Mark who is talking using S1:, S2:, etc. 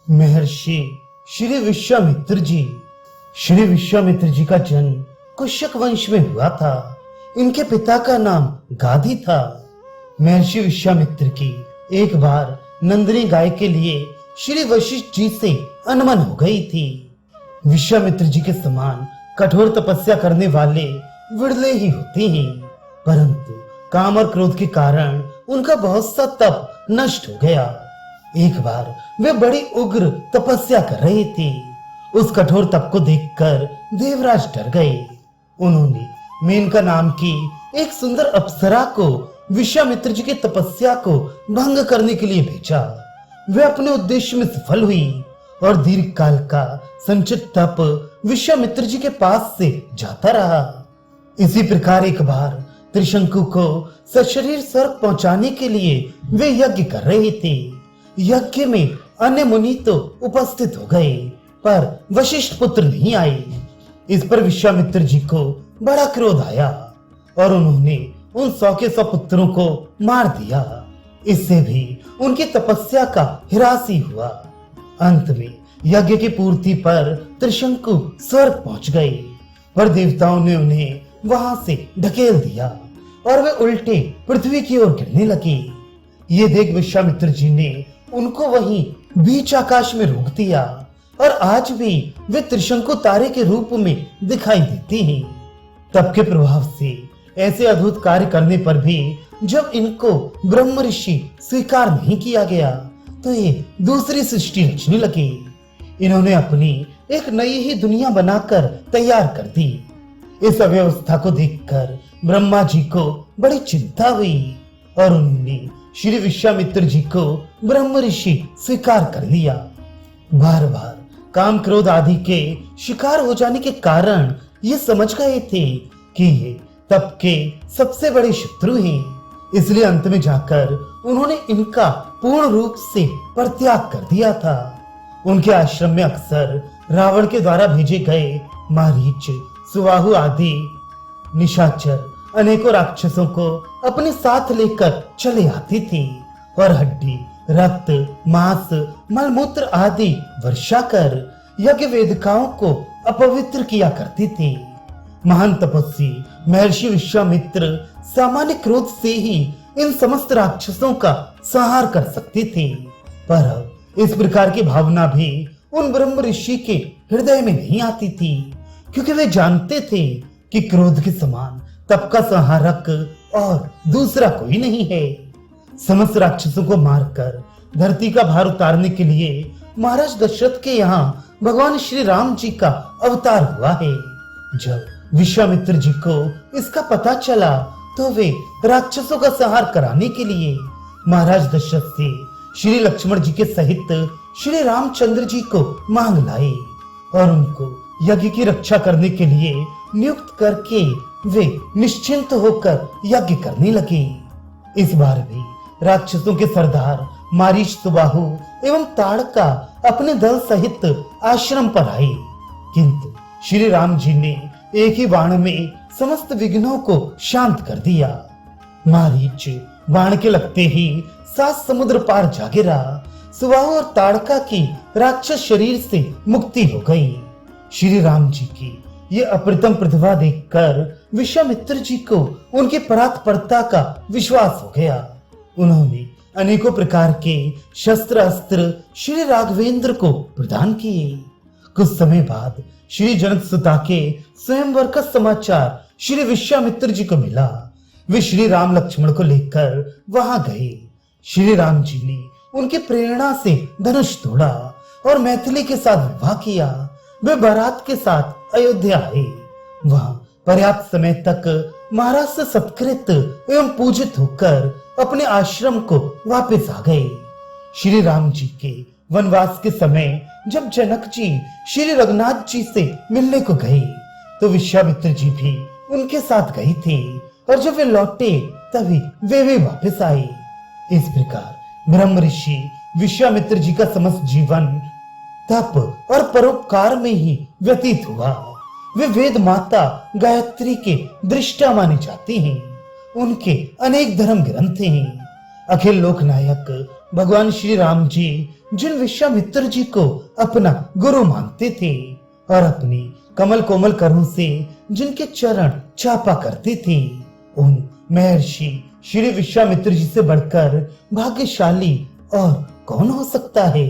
S1: महर्षि श्री विश्वामित्र जी का जन्म कुशक वंश में हुआ था। इनके पिता का नाम गाधी था। महर्षि विश्वामित्र की एक बार नंदिनी गाय के लिए श्री वशिष्ठ जी से अनबन हो गई थी। विश्वामित्र जी के समान कठोर तपस्या करने वाले विरले ही होते हैं, परंतु काम और क्रोध के कारण उनका बहुत सा तप नष्ट हो गया। एक बार वे बड़ी उग्र तपस्या कर रहे थे। उस कठोर तप को देखकर देवराज डर गए। उन्होंने मेनका नाम की एक सुंदर अप्सरा को विश्वामित्र जी की तपस्या को भंग करने के लिए भेजा। वे अपने उद्देश्य में सफल हुई और दीर्घ काल का संचित तप विश्वामित्र जी के पास से जाता रहा। इसी प्रकार एक बार त्रिशंकु को सशरीर स्वर्ग पहुंचाने के लिए वे यज्ञ कर रहे थे। यज्ञ में अन्य मुनि तो उपस्थित हो गए, पर वशिष्ठ पुत्र नहीं आए। इस पर विश्वामित्र जी को बड़ा क्रोध आया और उन्होंने उन 100 के 100 पुत्रों को मार दिया। इससे भी उनकी तपस्या का ह्रास ही हुआ। अंत में यज्ञ की पूर्ति पर त्रिशंकु स्वर्ग पहुंच गए, पर देवताओं ने उन्हें वहां से ढकेल दिया और वे उल्टे पृथ्वी की ओर गिरने लगे। ये देख विश्वामित्र जी ने उनको वहीं बीच आकाश में रोक दिया और आज भी वे त्रिशंकु तारे के रूप में दिखाई देते हैं। तप के प्रभाव से ऐसे अद्भुत कार्य करने पर भी जब इनको ब्रह्म ऋषि स्वीकार नहीं किया गया तो ये दूसरी सृष्टि रचने लगे। इन्होंने अपनी एक नई ही दुनिया बनाकर तैयार कर दी। इस अव्यवस्था को देखकर ब्रह्मा जी को बड़ी चिंता हुई और उन्होंने श्री विश्वामित्र जी को ब्रह्म ऋषि स्वीकार कर लिया। बार बार काम क्रोध आदि के शिकार हो जाने के कारण ये समझ गए थे कि ये तप के सबसे बड़े शत्रु हैं। इसलिए अंत में जाकर उन्होंने इनका पूर्ण रूप से परित्याग कर दिया था। उनके आश्रम में अक्सर रावण के द्वारा भेजे गए मारीच, सुबाहु आदि निशाचर अनेकों राक्षसों को अपने साथ लेकर चले आती थी और हड्डी, रक्त, मांस, मलमूत्र आदि वर्षा कर यज्ञ वेदिकाओं को अपवित्र किया करती थी। महान तपस्वी महर्षि विश्वामित्र सामान्य क्रोध से ही इन समस्त राक्षसों का संहार कर सकते थे, पर इस प्रकार की भावना भी उन ब्रह्म ऋषि के हृदय में नहीं आती थी, क्योंकि वे जानते थे कि क्रोध के समान तप का संहारक और दूसरा कोई नहीं है। समस्त राक्षसों को मारकर धरती का भार उतारने के लिए महाराज दशरथ के यहाँ भगवान श्री राम जी का अवतार हुआ है। जब विश्वामित्र जी को इसका पता चला तो वे राक्षसों का संहार कराने के लिए महाराज दशरथ से श्री लक्ष्मण जी के सहित श्री रामचंद्र जी को मांग लाए और उनको यज्ञ की रक्षा करने के लिए नियुक्त करके वे निश्चिंत होकर यज्ञ करने लगे। इस बार भी राक्षसों के सरदार मारीच, सुबाहु एवं ताड़का अपने दल सहित आश्रम पर आए, किंतु श्री राम जी ने एक ही बाण में समस्त विघ्नों को शांत कर दिया। मारीच बाण के लगते ही 7 समुद्र पार जा गिरा। सुबाहु और ताड़का की राक्षस शरीर से मुक्ति हो गई। श्री राम जी की ये अप्रतिम प्रतिभा देखकर विश्वामित्र जी को उनकी परात्परता का विश्वास हो गया। उन्होंने अनेकों प्रकार के शस्त्र अस्त्र श्री राघवेंद्र को प्रदान किए। कुछ समय बाद श्री जनक सुता के स्वयंवर का समाचार श्री विश्वामित्र जी को मिला। वे श्री राम लक्ष्मण को लेकर वहां गए। श्री राम जी ने उनकी प्रेरणा से धनुष तोड़ा और मैथिली के साथ विवाह किया। वे बारात के साथ अयोध्या आए। वहां पर्याप्त समय तक महाराज से सत्कृत एवं पूजित होकर अपने आश्रम को वापस आ गए। श्री राम जी के वनवास के समय जब जनक जी श्री रघुनाथ जी से मिलने को गए तो विश्वामित्र जी भी उनके साथ गए थे और जब वे लौटे तभी वे वापस आए। इस प्रकार ब्रह्म ऋषि विश्वामित्र जी का समस्त जीवन तप और परोपकार में ही व्यतीत हुआ। वे वेद माता गायत्री के दृष्टा माने जाते हैं। उनके अनेक धर्म ग्रंथ हैं। अखिल लोकनायक भगवान श्री राम जी जिन विश्वामित्र जी को अपना गुरु मानते थे और अपनी कमल कोमल करों से जिनके चरण चापा करते थे, उन महर्षि श्री विश्वामित्र जी से बढ़कर भाग्यशाली और कौन हो सकता है।